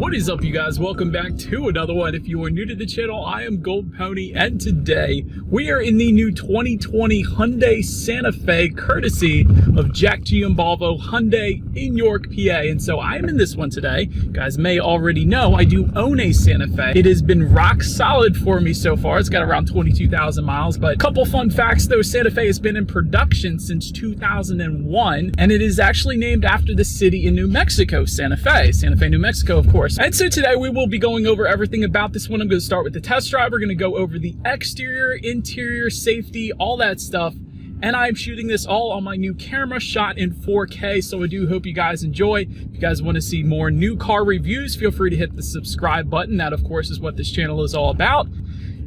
What is up, you guys? Welcome back to another one. If you are new to the channel, I am Gold Pony, and today we are in the new 2020 Hyundai Santa Fe, courtesy of Jack Giambalvo Hyundai in York, PA. And so I am in this one today. You guys may already know I do own a Santa Fe. It has been rock solid for me so far. It's got around 22,000 miles. But a couple fun facts though: Santa Fe has been in production since 2001, and it is actually named after the city in New Mexico, Santa Fe, New Mexico, of course. And so today we will be going over everything about this one. I'm going to start with the test drive. We're going to go over the exterior, interior, safety, all that stuff. And I'm shooting this all on my new camera, shot in 4K, so I do hope you guys enjoy. If you guys want to see more new car reviews, feel free to hit the subscribe button. That, of course, is what this channel is all about.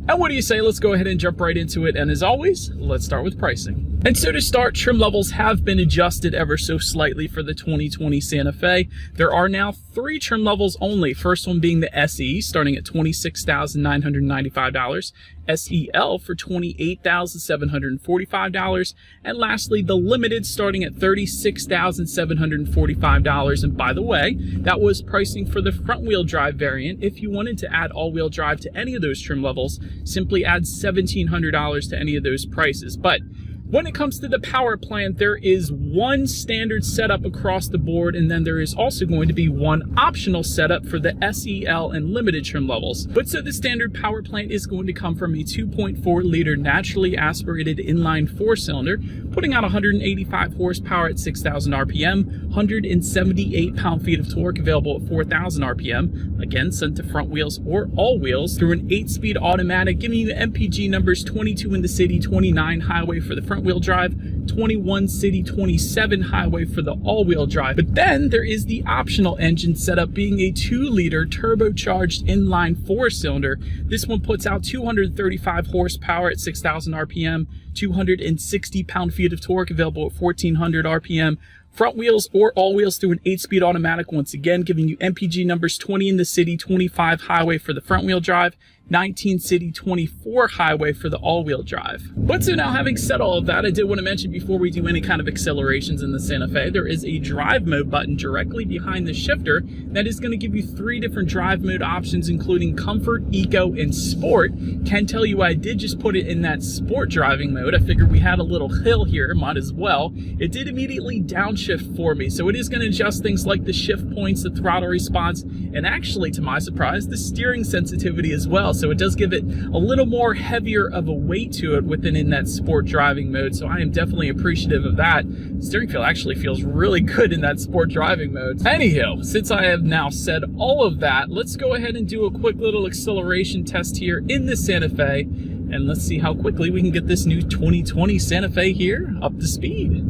And what do you say? Let's go ahead and jump right into it. And as always, let's start with pricing. And so to start, trim levels have been adjusted ever so slightly for the 2020 Santa Fe. There are now 3 trim levels only. First one being the SE, starting at $26,995. SEL for $28,745. And lastly, the Limited, starting at $36,745. And by the way, that was pricing for the front-wheel drive variant. If you wanted to add all-wheel drive to any of those trim levels, simply add $1,700 to any of those prices. But when it comes to the power plant, there is one standard setup across the board, and then there is also going to be one optional setup for the SEL and Limited trim levels. But so the standard power plant is going to come from a 2.4-liter naturally aspirated inline 4-cylinder, putting out 185 horsepower at 6,000 RPM, 178 pound-feet of torque, available at 4,000 RPM. Again, sent to front wheels or all wheels through an 8-speed automatic, giving you MPG numbers 22 in the city, 29 highway for the front-wheel drive, 21 city, 27 highway for the all-wheel drive. But then there is the optional engine setup, being a 2-liter turbocharged inline 4-cylinder. This one puts out 235 horsepower at 6,000 RPM, 260 pound-feet of torque, available at 1,400 RPM. Front wheels or all wheels through an 8-speed automatic, once again giving you MPG numbers 20 in the city, 25 highway for the front wheel drive, 19 city, 24 highway for the all-wheel drive. But so now, having said all of that, I did want to mention before we do any kind of accelerations in the Santa Fe, there is a drive mode button directly behind the shifter that is going to give you 3 different drive mode options, including Comfort, Eco, and Sport. Can tell you I did just put it in that Sport driving mode. I figured we had a little hill here, might as well. It did immediately downshift for me, so it is going to adjust things like the shift points, the throttle response, and actually, to my surprise, the steering sensitivity as well. So it does give it a little more heavier of a weight to it in that Sport driving mode. So I am definitely appreciative of that. The steering feel actually feels really good in that Sport driving mode. Anyhow, since I have now said all of that, let's go ahead and do a quick little acceleration test here in the Santa Fe. And let's see how quickly we can get this new 2020 Santa Fe here up to speed.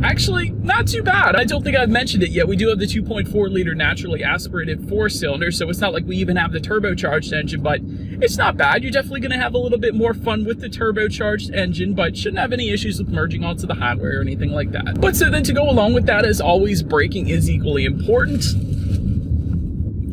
Actually, not too bad. I don't think I've mentioned it yet. We do have the 2.4-liter naturally aspirated 4-cylinder, so it's not like we even have the turbocharged engine, but it's not bad. You're definitely going to have a little bit more fun with the turbocharged engine, but shouldn't have any issues with merging onto the highway or anything like that. But so then, to go along with that, as always, braking is equally important.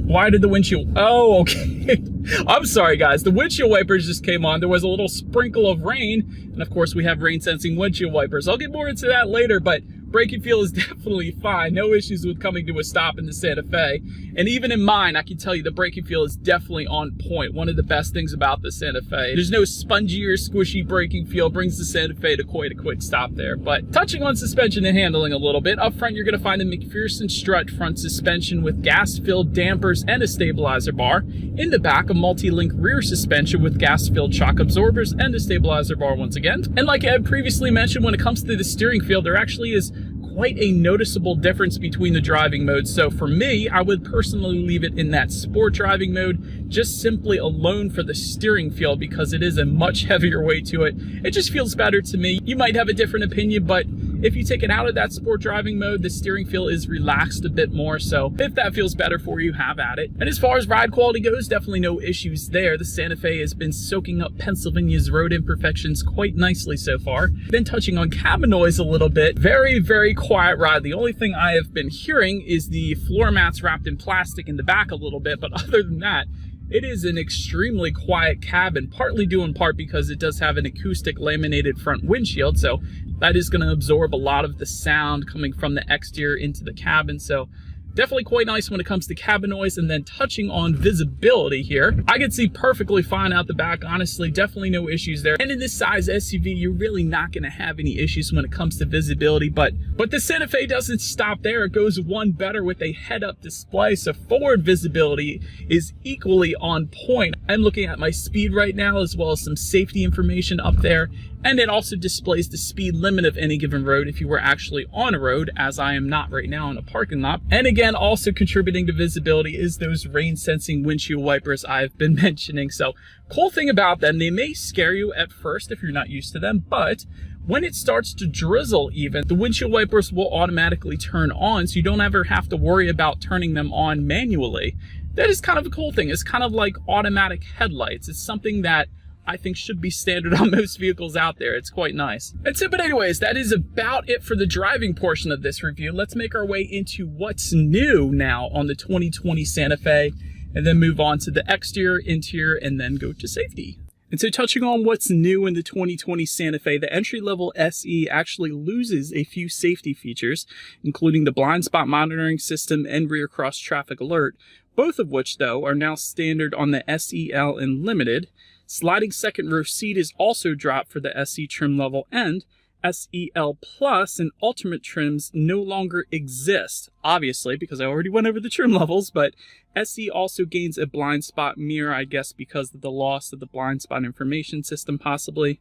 Why did the windshield? Oh, okay. I'm sorry, guys. The windshield wipers just came on. There was a little sprinkle of rain. And of course, we have rain sensing windshield wipers. I'll get more into that later, but braking feel is definitely fine. No issues with coming to a stop in the Santa Fe. And even in mine, I can tell you the braking feel is definitely on point. One of the best things about the Santa Fe. There's no spongy or squishy braking feel. Brings the Santa Fe to quite a quick stop there. But touching on suspension and handling a little bit, up front you're going to find the McPherson strut front suspension with gas-filled dampers and a stabilizer bar. In the back, a multi-link rear suspension with gas-filled shock absorbers and a stabilizer bar once again. And like I had previously mentioned, when it comes to the steering feel, there actually is quite a noticeable difference between the driving modes. So for me, I would personally leave it in that Sport driving mode, just simply alone for the steering feel, because it is a much heavier weight to it. It just feels better to me. You might have a different opinion, but if you take it out of that Sport driving mode, the steering feel is relaxed a bit more. So if that feels better for you, have at it. And as far as ride quality goes, definitely no issues there. The Santa Fe has been soaking up Pennsylvania's road imperfections quite nicely so far. Then touching on cabin noise a little bit, very, very quiet ride. The only thing I have been hearing is the floor mats wrapped in plastic in the back a little bit, but other than that, it is an extremely quiet cabin, partly due in part because it does have an acoustic laminated front windshield, so that is going to absorb a lot of the sound coming from the exterior into the cabin. So definitely quite nice when it comes to cabin noise. And then touching on visibility here, I can see perfectly fine out the back. Honestly, definitely no issues there. And in this size SUV, you're really not going to have any issues when it comes to visibility. But the Santa Fe doesn't stop there. It goes one better with a head-up display. So forward visibility is equally on point. I'm looking at my speed right now, as well as some safety information up there. And it also displays the speed limit of any given road if you were actually on a road, as I am not right now in a parking lot. And again, also contributing to visibility is those rain sensing windshield wipers I've been mentioning. So cool thing about them, they may scare you at first if you're not used to them, but when it starts to drizzle even, the windshield wipers will automatically turn on, so you don't ever have to worry about turning them on manually. That is kind of a cool thing. It's kind of like automatic headlights. It's something that I think should be standard on most vehicles out there. It's quite nice. That's it, but anyways, that is about it for the driving portion of this review. Let's make our way into what's new now on the 2020 Santa Fe, and then move on to the exterior, interior, and then go to safety. And so touching on what's new in the 2020 Santa Fe, the entry-level SE actually loses a few safety features, including the blind spot monitoring system and rear cross traffic alert, both of which, though, are now standard on the SEL and Limited. Sliding second row seat is also dropped for the SE trim level, and SEL Plus and Ultimate trims no longer exist, obviously, because I already went over the trim levels, but SE also gains a blind spot mirror, I guess because of the loss of the blind spot information system possibly.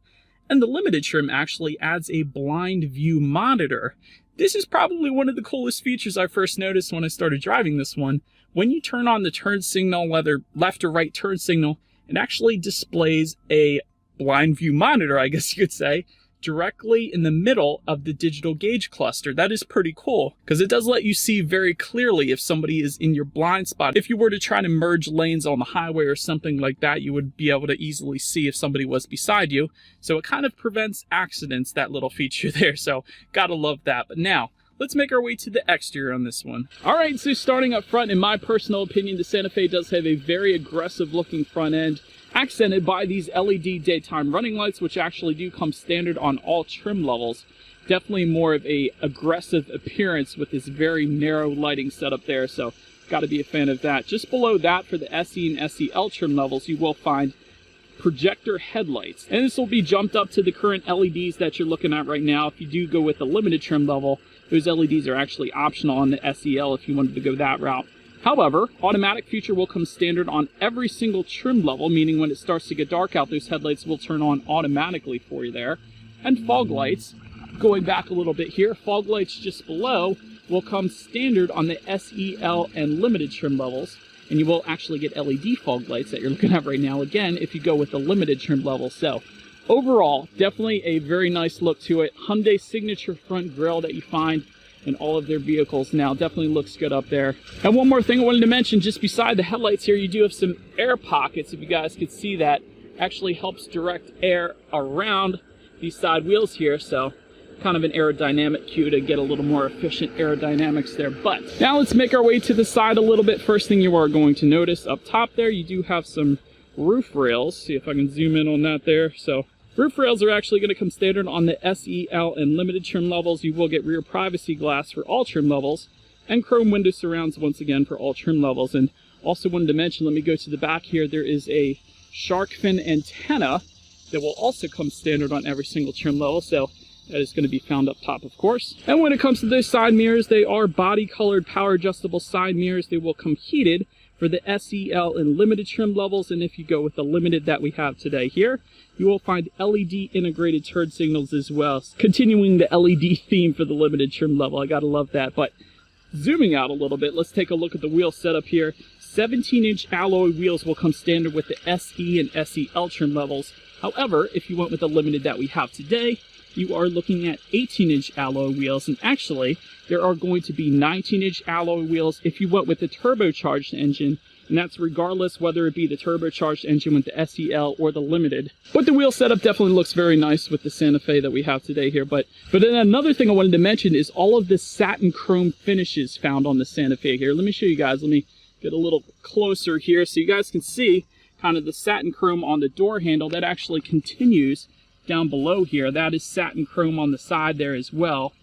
And the Limited trim actually adds a blind view monitor. This is probably one of the coolest features I first noticed when I started driving this one. When you turn on the turn signal, whether left or right turn signal, it actually displays a blind view monitor, I guess you could say, directly in the middle of the digital gauge cluster. That is pretty cool, because it does let you see very clearly if somebody is in your blind spot. If you were to try to merge lanes on the highway or something like that, you would be able to easily see if somebody was beside you. So it kind of prevents accidents, that little feature there. So gotta love that. But now, let's make our way to the exterior on this one. All right, so starting up front, in my personal opinion, the Santa Fe does have a very aggressive looking front end, accented by these LED daytime running lights, which actually do come standard on all trim levels. Definitely more of a aggressive appearance with this very narrow lighting setup there, so got to be a fan of that. Just below that, for the SE and SEL trim levels, you will find projector headlights, and this will be jumped up to the current LEDs that you're looking at right now. If you do go with the Limited trim level, those LEDs are actually optional on the SEL if you wanted to go that route. However, automatic feature will come standard on every single trim level, meaning when it starts to get dark out, those headlights will turn on automatically for you there. And fog lights, going back a little bit here, fog lights just below will come standard on the SEL and Limited trim levels. And you will actually get LED fog lights that you're looking at right now, again, if you go with the Limited trim level. So overall, definitely a very nice look to it. Hyundai signature front grille that you find in all of their vehicles now. Definitely looks good up there. And one more thing I wanted to mention, just beside the headlights here, you do have some air pockets. If you guys could see that, actually helps direct air around these side wheels here. So kind of an aerodynamic cue to get a little more efficient aerodynamics there. But now let's make our way to the side a little bit. First thing you are going to notice up top there, you do have some roof rails. See if I can zoom in on that there. So roof rails are actually going to come standard on the SEL and Limited trim levels. You will get rear privacy glass for all trim levels, and chrome window surrounds once again for all trim levels. And also wanted to mention, let me go to the back here, there is a shark fin antenna that will also come standard on every single trim level. So that is going to be found up top, of course. And when it comes to those side mirrors, they are body-colored, power-adjustable side mirrors. They will come heated for the SEL and Limited trim levels. And if you go with the Limited that we have today here, you will find LED integrated turn signals as well. Continuing the LED theme for the Limited trim level. I gotta love that. But zooming out a little bit, let's take a look at the wheel setup here. 17-inch alloy wheels will come standard with the SE and SEL trim levels. However, if you went with the Limited that we have today, you are looking at 18-inch alloy wheels, and actually there are going to be 19-inch alloy wheels if you went with the turbocharged engine, and that's regardless whether it be the turbocharged engine with the SEL or the Limited. But the wheel setup definitely looks very nice with the Santa Fe that we have today here. But then another thing I wanted to mention is all of the satin chrome finishes found on the Santa Fe here. Let me show you guys. Let me get a little closer here so you guys can see kind of the satin chrome on the door handle that actually continues down below here. That is satin chrome on the side there as well.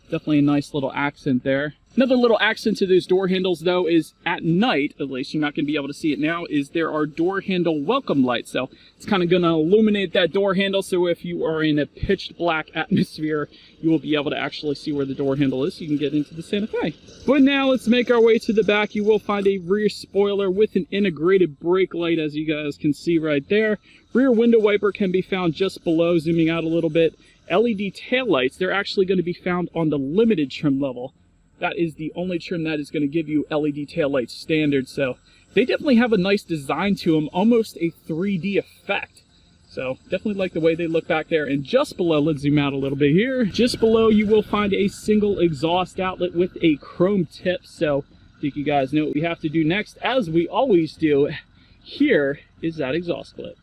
Definitely a nice little accent there. Another little accent to those door handles though is at night, at least you're not going to be able to see it now, is there are door handle welcome lights. So it's kind of going to illuminate that door handle, so if you are in a pitch black atmosphere, you will be able to actually see where the door handle is so you can get into the Santa Fe. But now let's make our way to the back. You will find a rear spoiler with an integrated brake light, as you guys can see right there. Rear window wiper can be found just below, zooming out a little bit. LED taillights, they're actually going to be found on the limited trim level. That is the only trim that is going to give you LED taillights standard, so they definitely have a nice design to them, almost a 3D effect. So definitely like the way they look back there. And just below, let's zoom out a little bit here, just below you will find a single exhaust outlet with a chrome tip. So I think you guys know what we have to do next, as we always do. Here is that exhaust clip.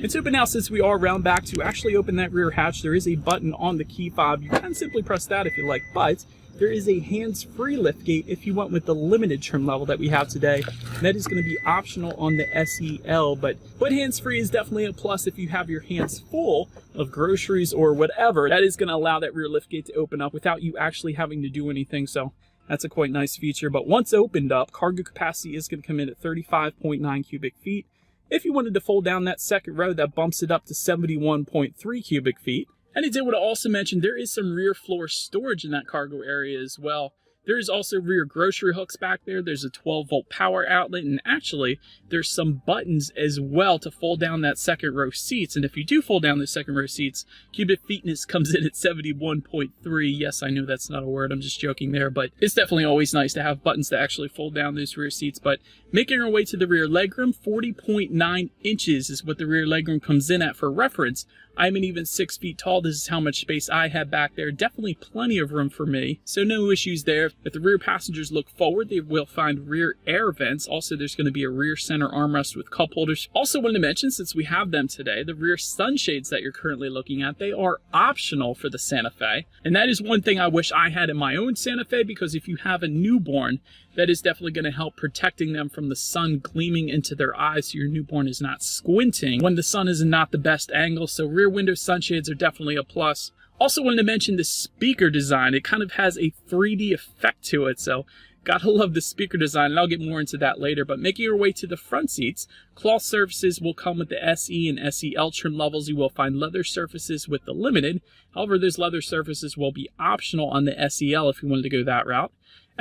And so, but now since we are round back, to actually open that rear hatch, there is a button on the key fob. You can simply press that if you like, but there is a hands-free liftgate if you went with the limited trim level that we have today. And that is going to be optional on the SEL, but hands-free is definitely a plus if you have your hands full of groceries or whatever. That is going to allow that rear liftgate to open up without you actually having to do anything, so that's a quite nice feature. But once opened up, cargo capacity is going to come in at 35.9 cubic feet. If you wanted to fold down that second row, that bumps it up to 71.3 cubic feet. And I did want to also mention there is some rear floor storage in that cargo area as well. There is also rear grocery hooks back there. There's a 12-volt power outlet, and actually there's some buttons as well to fold down that second row seats. And if you do fold down the second row seats, cubic feetness comes in at 71.3. Yes, I know that's not a word, I'm just joking there, but it's definitely always nice to have buttons to actually fold down those rear seats. But making our way to the rear legroom, 40.9 inches is what the rear legroom comes in at. For reference, I'm an even 6 feet tall. This is how much space I have back there. Definitely plenty of room for me, so no issues there. If the rear passengers look forward, they will find rear air vents. Also, there's going to be a rear center armrest with cup holders. Also wanted to mention, since we have them today, the rear sunshades that you're currently looking at, they are optional for the Santa Fe. And that is one thing I wish I had in my own Santa Fe, because if you have a newborn, that is definitely going to help protecting them from the sun gleaming into their eyes, so your newborn is not squinting when the sun is not the best angle. So rear window sunshades are definitely a plus. Also wanted to mention the speaker design. It kind of has a 3D effect to it, so gotta love the speaker design, and I'll get more into that later. But making your way to the front seats, cloth surfaces will come with the SE and SEL trim levels. You will find leather surfaces with the limited. However, those leather surfaces will be optional on the SEL if you wanted to go that route.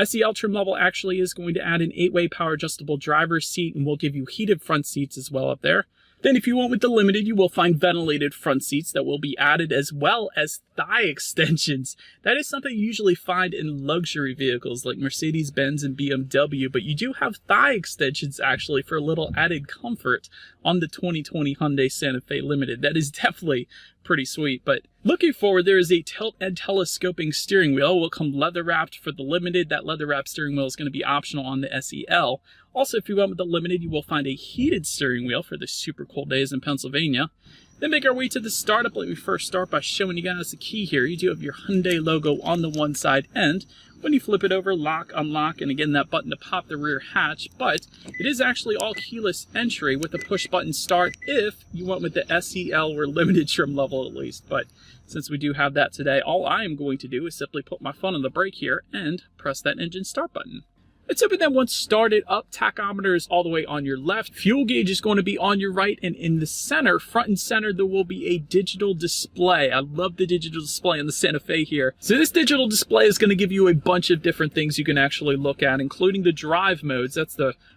SEL trim level actually is going to add an 8-way power adjustable driver's seat, and will give you heated front seats as well up there. Then if you went with the limited, you will find ventilated front seats that will be added, as well as thigh extensions. That is something you usually find in luxury vehicles like Mercedes-Benz and BMW, but you do have thigh extensions actually for a little added comfort on the 2020 Hyundai Santa Fe Limited. That is definitely pretty sweet. But looking forward, there is a tilt and telescoping steering wheel. It will come leather wrapped for the limited. That leather wrapped steering wheel is going to be optional on the SEL. Also, if you went with the limited, you will find a heated steering wheel for the super cold days in Pennsylvania. Then make our way to the startup. Let me first start by showing you guys the key here. You do have your Hyundai logo on the one side, and when you flip it over, lock, unlock, and again that button to pop the rear hatch. But it is actually all keyless entry with a push button start if you went with the SEL or limited trim level at least. But since we do have that today, all I am going to do is simply put my foot on the brake here and press that engine start button. It's open. Then once started up, tachometer is all the way on your left. Fuel gauge is going to be on your right, and in the center, front and center, there will be a digital display. I love the digital display on the Santa Fe here. So this digital display is going to give you a bunch of different things you can actually look at, including the drive modes. That's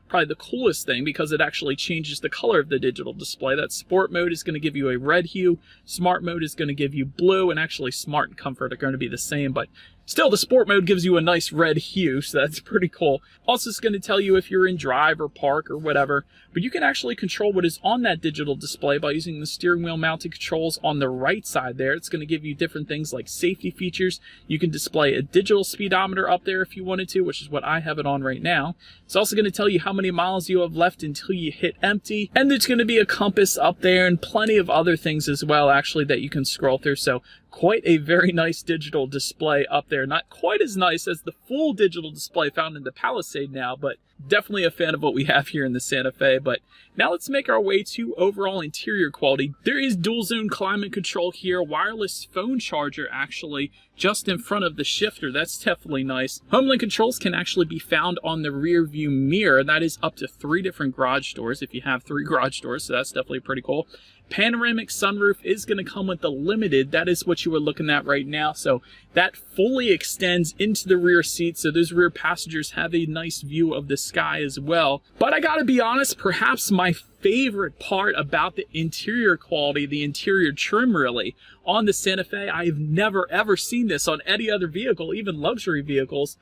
probably the coolest thing, because it actually changes the color of the digital display. That sport mode is going to give you a red hue, smart mode is going to give you blue, and actually smart and comfort are going to be the same. But Still, the sport mode gives you a nice red hue, so that's pretty cool. Also, it's going to tell you if you're in drive or park or whatever, but you can actually control what is on that digital display by using the steering wheel mounted controls on the right side there. It's going to give you different things like safety features. You can display a digital speedometer up there if you wanted to, which is what I have it on right now. It's also going to tell you how many miles you have left until you hit empty, and there's going to be a compass up there and plenty of other things as well, actually, that you can scroll through. So quite a very nice digital display up there. Not quite as nice as the full digital display found in the Palisade now, but definitely a fan of what we have here in the Santa Fe. But now let's make our way to overall interior quality. There is dual zone climate control here, wireless phone charger actually just in front of the shifter. That's definitely nice. Homelink controls can actually be found on the rear view mirror. That is up to 3 different garage doors if you have 3 garage doors, so that's definitely pretty cool. Panoramic sunroof is going to come with the Limited. That is what you are looking at right now. So that fully extends into the rear seat, so those rear passengers have a nice view of the sky as well. But I gotta be honest, perhaps my favorite part about the interior quality, the interior trim really, on the Santa Fe, I've never ever seen this on any other vehicle, even luxury vehicles.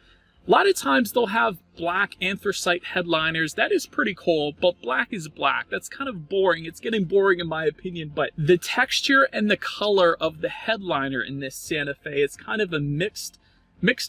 A lot of times they'll have black anthracite headliners. That is pretty cool, but black is black. That's kind of boring. It's getting boring in my opinion, but the texture and the color of the headliner in this Santa Fe, it's kind of a mixed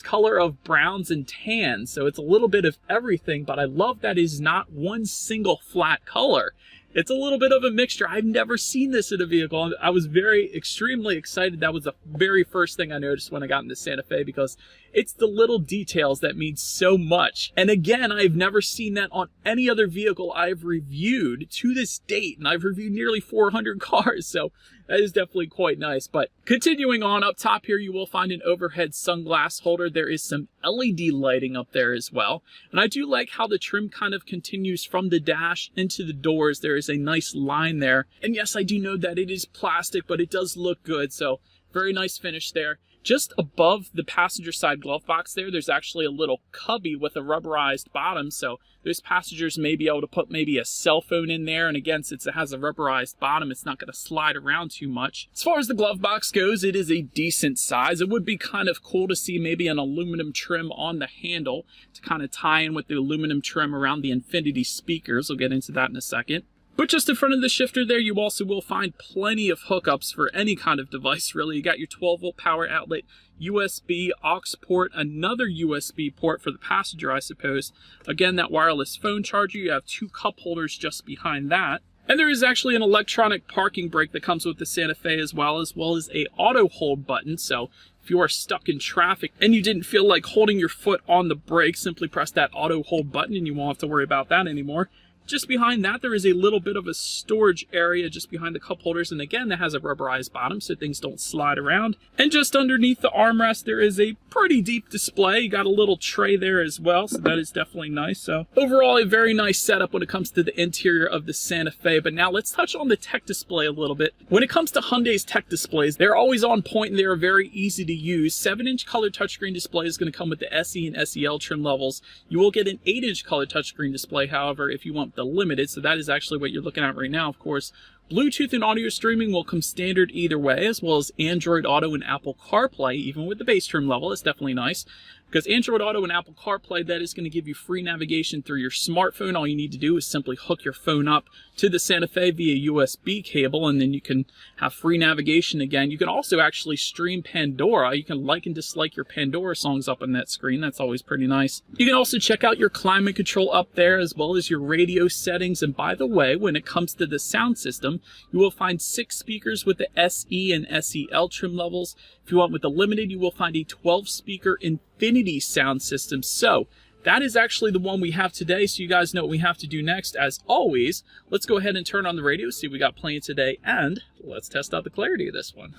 color of browns and tans, so it's a little bit of everything, but I love that is not one single flat color. It's a little bit of a mixture. I've never seen this in a vehicle. I was extremely excited. That was the very first thing I noticed when I got in the Santa Fe, because it's the little details that mean so much. And again, I've never seen that on any other vehicle I've reviewed to this date, and I've reviewed nearly 400 cars, so that is definitely quite nice. But continuing on, up top here, you will find an overhead sunglass holder. There is some LED lighting up there as well. And I do like how the trim kind of continues from the dash into the doors. There is a nice line there. And yes, I do know that it is plastic, but it does look good. So very nice finish there. Just above the passenger side glove box there, there's actually a little cubby with a rubberized bottom, so those passengers may be able to put maybe a cell phone in there, and again, since it has a rubberized bottom, it's not going to slide around too much. As far as the glove box goes, it is a decent size. It would be kind of cool to see maybe an aluminum trim on the handle to kind of tie in with the aluminum trim around the Infinity speakers. We'll get into that in a second. But just in front of the shifter there, you also will find plenty of hookups for any kind of device, really. You got your 12-volt power outlet, USB, aux port, another USB port for the passenger, I suppose. Again, that wireless phone charger. You have 2 cup holders just behind that. And there is actually an electronic parking brake that comes with the Santa Fe as well as a auto hold button. So if you are stuck in traffic and you didn't feel like holding your foot on the brake, simply press that auto hold button and you won't have to worry about that anymore. Just behind that, there is a little bit of a storage area just behind the cup holders. And again, that has a rubberized bottom so things don't slide around. And just underneath the armrest, there is a pretty deep display. You got a little tray there as well, so that is definitely nice. So overall, a very nice setup when it comes to the interior of the Santa Fe. But now let's touch on the tech display a little bit. When it comes to Hyundai's tech displays, they're always on point and they are very easy to use. 7-inch color touchscreen display is going to come with the SE and SEL trim levels. You will get an 8-inch color touchscreen display, however, if you want the Limited, so that is actually what you're looking at right now, of course. Bluetooth and audio streaming will come standard either way, as well as Android Auto and Apple CarPlay, even with the base trim level. It's definitely nice. Because Android Auto and Apple CarPlay, that is going to give you free navigation through your smartphone. All you need to do is simply hook your phone up to the Santa Fe via USB cable, and then you can have free navigation again. You can also actually stream Pandora. You can like and dislike your Pandora songs up on that screen. That's always pretty nice. You can also check out your climate control up there, as well as your radio settings. And by the way, when it comes to the sound system, you will find 6 speakers with the SE and SEL trim levels. If you want with the Limited, you will find a 12-speaker Infinity sound system. So that is actually the one we have today, so you guys know what we have to do next. As always, let's go ahead and turn on the radio, see what we got playing today, and let's test out the clarity of this one.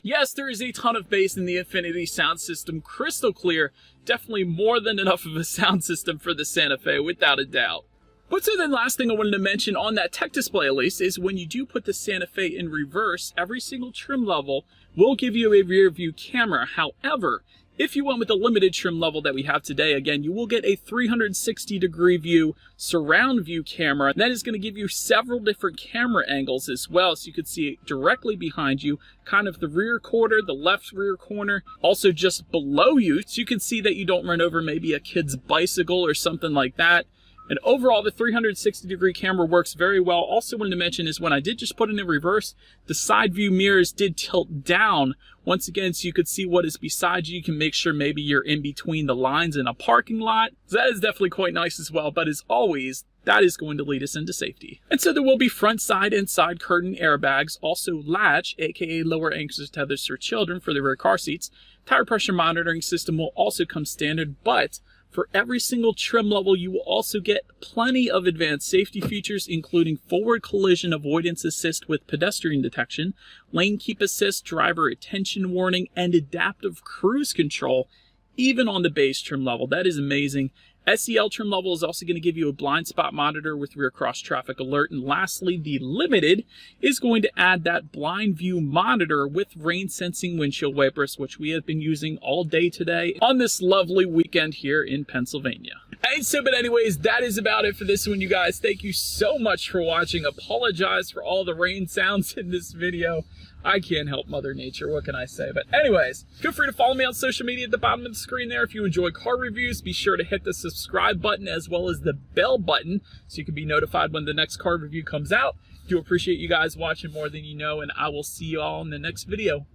Yes, there is a ton of bass in the Infinity sound system, crystal clear, definitely more than enough of a sound system for the Santa Fe, without a doubt. But so then last thing I wanted to mention on that tech display at least is when you do put the Santa Fe in reverse, every single trim level will give you a rear view camera. However, If you went with the limited trim level that we have today, again, you will get a 360-degree view surround view camera. That is going to give you several different camera angles as well, so you can see it directly behind you, kind of the rear quarter, the left rear corner, also just below you, so you can see that you don't run over maybe a kid's bicycle or something like that. And overall, the 360-degree camera works very well. Also wanted to mention is when I did just put it in reverse, the side view mirrors did tilt down once again, so you could see what is beside you. You can make sure maybe you're in between the lines in a parking lot. So that is definitely quite nice as well. But as always, that is going to lead us into safety. And so there will be front, side, and side curtain airbags. Also latch, aka lower anchors tethers for children for the rear car seats. Tire pressure monitoring system will also come standard, but for every single trim level, you will also get plenty of advanced safety features, including forward collision avoidance assist with pedestrian detection, lane keep assist, driver attention warning, and adaptive cruise control, even on the base trim level. That is amazing. SEL trim level is also going to give you a blind spot monitor with rear cross traffic alert. And lastly, the limited is going to add that blind view monitor with rain sensing windshield wipers, which we have been using all day today on this lovely weekend here in Pennsylvania. And so, but anyways, that is about it for this one, you guys. Thank you so much for watching. Apologize for all the rain sounds in this video. I can't help Mother Nature, what can I say? But anyways, feel free to follow me on social media at the bottom of the screen there. If you enjoy car reviews, be sure to hit the subscribe button as well as the bell button so you can be notified when the next car review comes out. Do appreciate you guys watching more than you know, and I will see you all in the next video.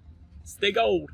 Stay gold.